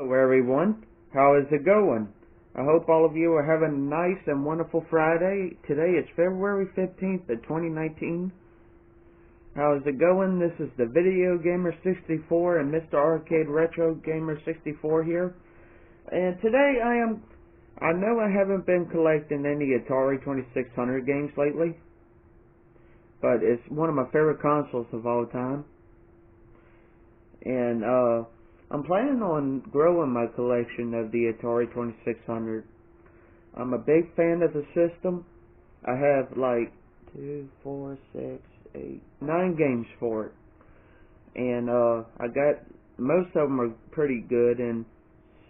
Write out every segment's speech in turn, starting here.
Hello everyone, how is it going? I hope all of you are having a nice and wonderful Friday. Today is February 15th of 2019. How is it going? This is the Video Gamer 64 and Mr. Arcade Retro Gamer 64 here. And today I know I haven't been collecting any Atari 2600 games lately, but it's one of my favorite consoles of all time. And I'm planning on growing my collection of the Atari 2600. I'm a big fan of the system. I have like 9 games for it. And I got, most of them are pretty good and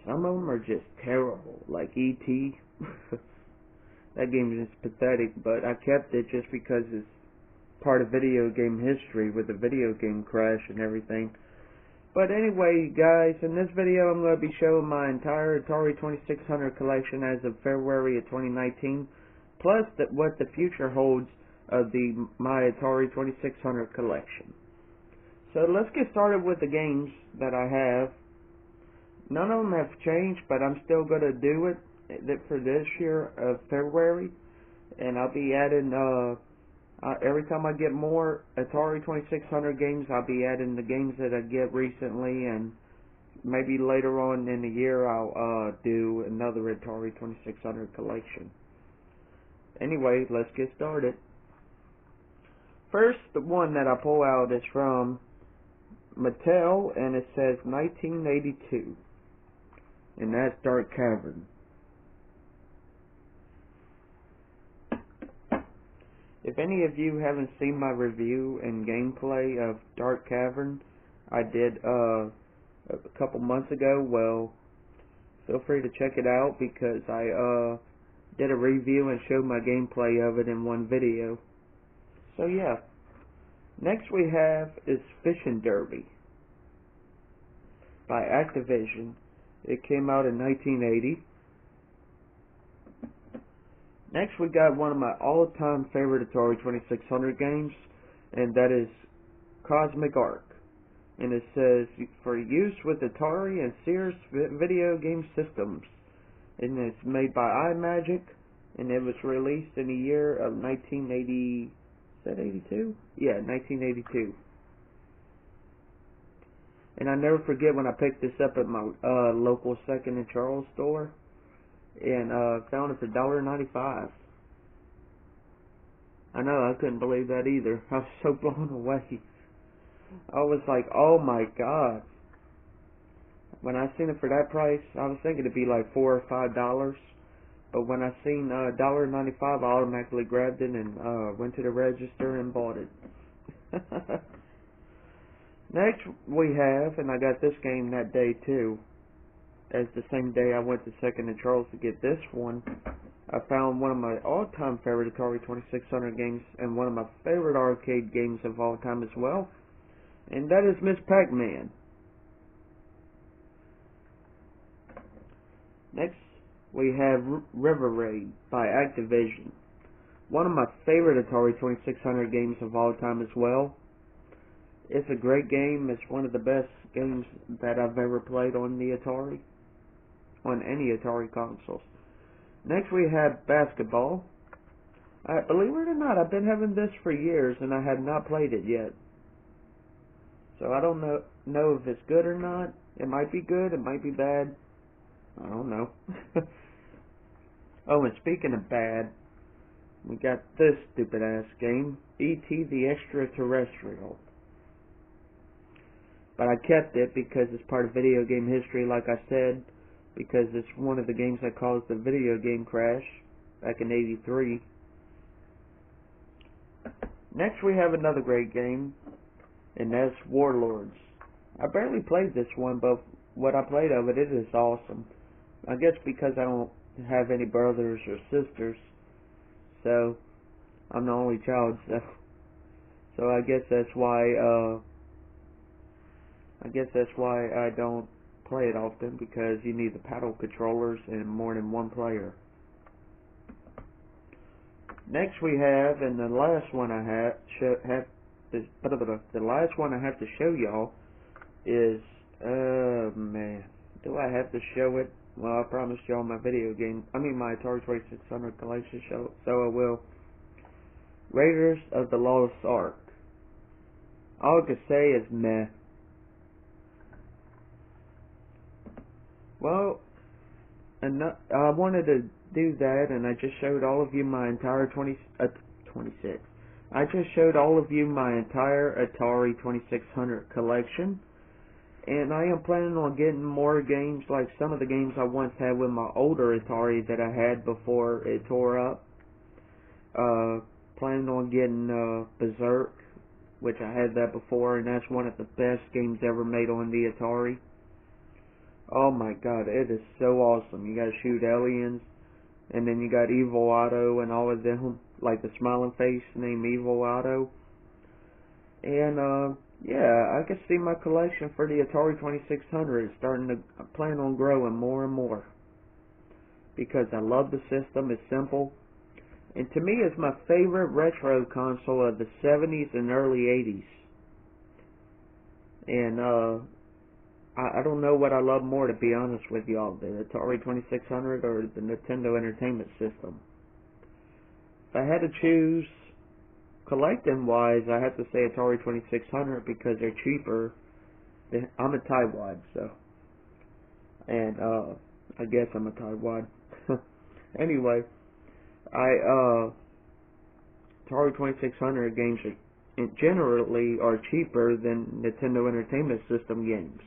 some of them are just terrible, like E.T. That game is just pathetic, but I kept it just because it's part of video game history with the video game crash and everything. But anyway, guys, in this video I'm going to be showing my entire Atari 2600 collection as of February of 2019, plus what the future holds of my Atari 2600 collection. So let's get started with the games that I have. None of them have changed, but I'm still going to do it for this year of February, and I'll be adding every time I get more Atari 2600 games, I'll be adding the games that I get recently, and maybe later on in the year I'll do another Atari 2600 collection. Anyway, let's get started. First, the one that I pull out is from Mattel, and it says 1982, and that's Dark Cavern. If any of you haven't seen my review and gameplay of Dark Cavern, I did a couple months ago, well, feel free to check it out because I did a review and showed my gameplay of it in one video. So yeah. Next we have is Fishing Derby by Activision. It came out in 1980. Next we got one of my all-time favorite Atari 2600 games, and that is Cosmic Ark. And it says, for use with Atari and Sears video game systems. And it's made by iMagic, and it was released in the year of 1980, is that 82? Yeah, 1982. And I never forget when I picked this up at my local Second and Charles store, and found it for $1.95. I know, I couldn't believe that either. I was so blown away. I was like, oh my god. When I seen it for that price, I was thinking it'd be like $4 or $5. But when I seen $1.95, I automatically grabbed it and went to the register and bought it. Next we have, and I got this game that day too, as the same day I went to Second and Charles to get this one, I found one of my all-time favorite Atari 2600 games and one of my favorite arcade games of all time as well, and that is Miss Pac-Man. Next, we have River Raid by Activision, one of my favorite Atari 2600 games of all time as well. It's a great game. It's one of the best games that I've ever played on the Atari, on any Atari consoles. Next we have Basketball. Believe it or not, I've been having this for years and I have not played it yet. So I don't know if it's good or not. It might be good, it might be bad. I don't know. Oh, and speaking of bad, we got this stupid ass game, E.T. the Extraterrestrial. But I kept it because it's part of video game history, like I said, because it's one of the games that caused the video game crash back in '83. Next we have another great game, and that's Warlords. I barely played this one, but what I played of it is awesome. I guess because I don't have any brothers or sisters, so I'm the only child, so I guess that's why I don't play it often, because you need the paddle controllers and more than one player. Next we have, and the last one I have to show y'all is, man, Do I have to show it? Well, I promised y'all my video game, my Atari 2600 collection show, so I will. Raiders of the Lost Ark. All I can say is meh. Well, I wanted to do that, and I just showed all of you my entire 26. I just showed all of you my entire Atari 2600 collection, and I am planning on getting more games, like some of the games I once had with my older Atari that I had before it tore up. Planning on getting Berserk, which I had that before, and that's one of the best games ever made on the Atari. Oh my god, it is so awesome. You gotta shoot aliens, and then you got Evil Otto and all of them, like the smiling face named Evil Otto. And yeah, I can see my collection for the Atari 2600 is starting to plan on growing more and more, because I love the system. It's simple, and to me it's my favorite retro console of the 70s and early 80s. And I don't know what I love more, to be honest with y'all, the Atari 2600 or the Nintendo Entertainment System. If I had to choose collecting wise, I have to say Atari 2600 because they're cheaper. I'm a tightwad, so, and I guess I'm a tightwad. Anyway, Atari 2600 games generally are cheaper than Nintendo Entertainment System games.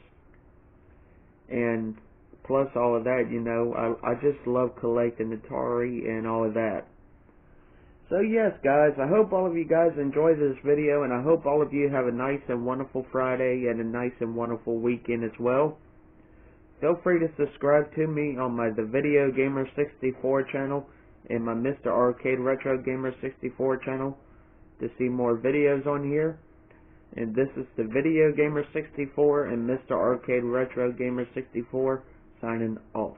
And plus all of that, you know, I just love collecting Atari and all of that. So yes, guys, I hope all of you guys enjoyed this video, and I hope all of you have a nice and wonderful Friday and a nice and wonderful weekend as well. Feel free to subscribe to me on my The Video Gamer 64 channel and my Mr. Arcade Retro Gamer 64 channel to see more videos on here. And this is the Video Gamer 64 and Mr. Arcade Retro Gamer 64 signing off.